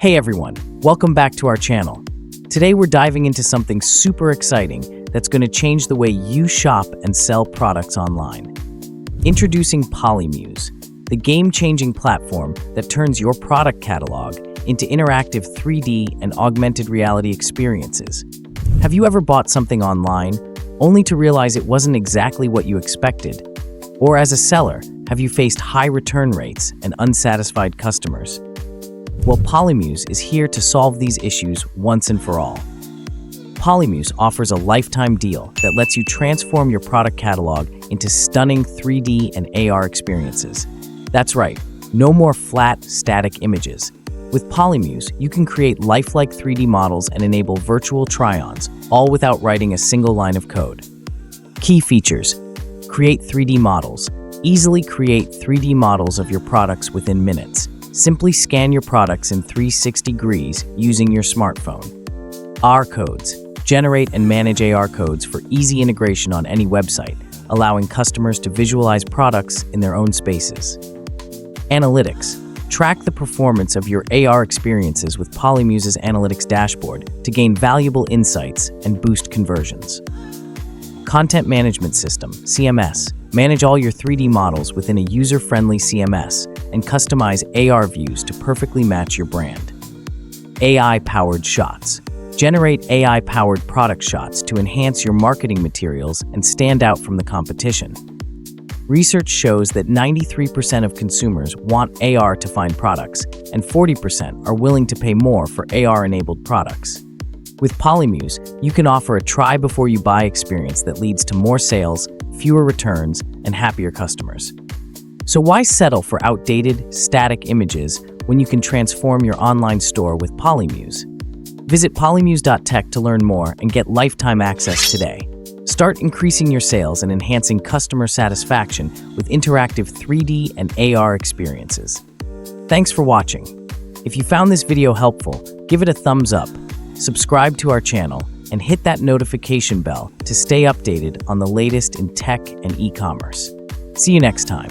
Hey everyone, welcome back to our channel. Today we're diving into something super exciting that's going to change the way you shop and sell products online. Introducing Polymuse, the game-changing platform that turns your product catalog into interactive 3D and augmented reality experiences. Have you ever bought something online only to realize it wasn't exactly what you expected? Or as a seller, have you faced high return rates and unsatisfied customers? Well, Polymuse is here to solve these issues once and for all. Polymuse offers a lifetime deal that lets you transform your product catalog into stunning 3D and AR experiences. That's right, no more flat, static images. With Polymuse, you can create lifelike 3D models and enable virtual try-ons, all without writing a single line of code. Key features: create 3D models. Easily create 3D models of your products within minutes. Simply scan your products in 360 degrees using your smartphone. AR codes. Generate and manage AR codes for easy integration on any website, allowing customers to visualize products in their own spaces. Analytics. Track the performance of your AR experiences with Polymuse's analytics dashboard to gain valuable insights and boost conversions. Content Management System, CMS. Manage all your 3D models within a user-friendly CMS and customize AR views to perfectly match your brand. AI-powered shots. Generate AI-powered product shots to enhance your marketing materials and stand out from the competition. Research shows that 93% of consumers want AR to find products, and 40% are willing to pay more for AR-enabled products. With Polymuse, you can offer a try-before-you-buy experience that leads to more sales, fewer returns, and happier customers. So why settle for outdated, static images when you can transform your online store with Polymuse? Visit polymuse.tech to learn more and get lifetime access today. Start increasing your sales and enhancing customer satisfaction with interactive 3D and AR experiences. Thanks for watching. If you found this video helpful, give it a thumbs up, subscribe to our channel, and hit that notification bell to stay updated on the latest in tech and e-commerce. See you next time.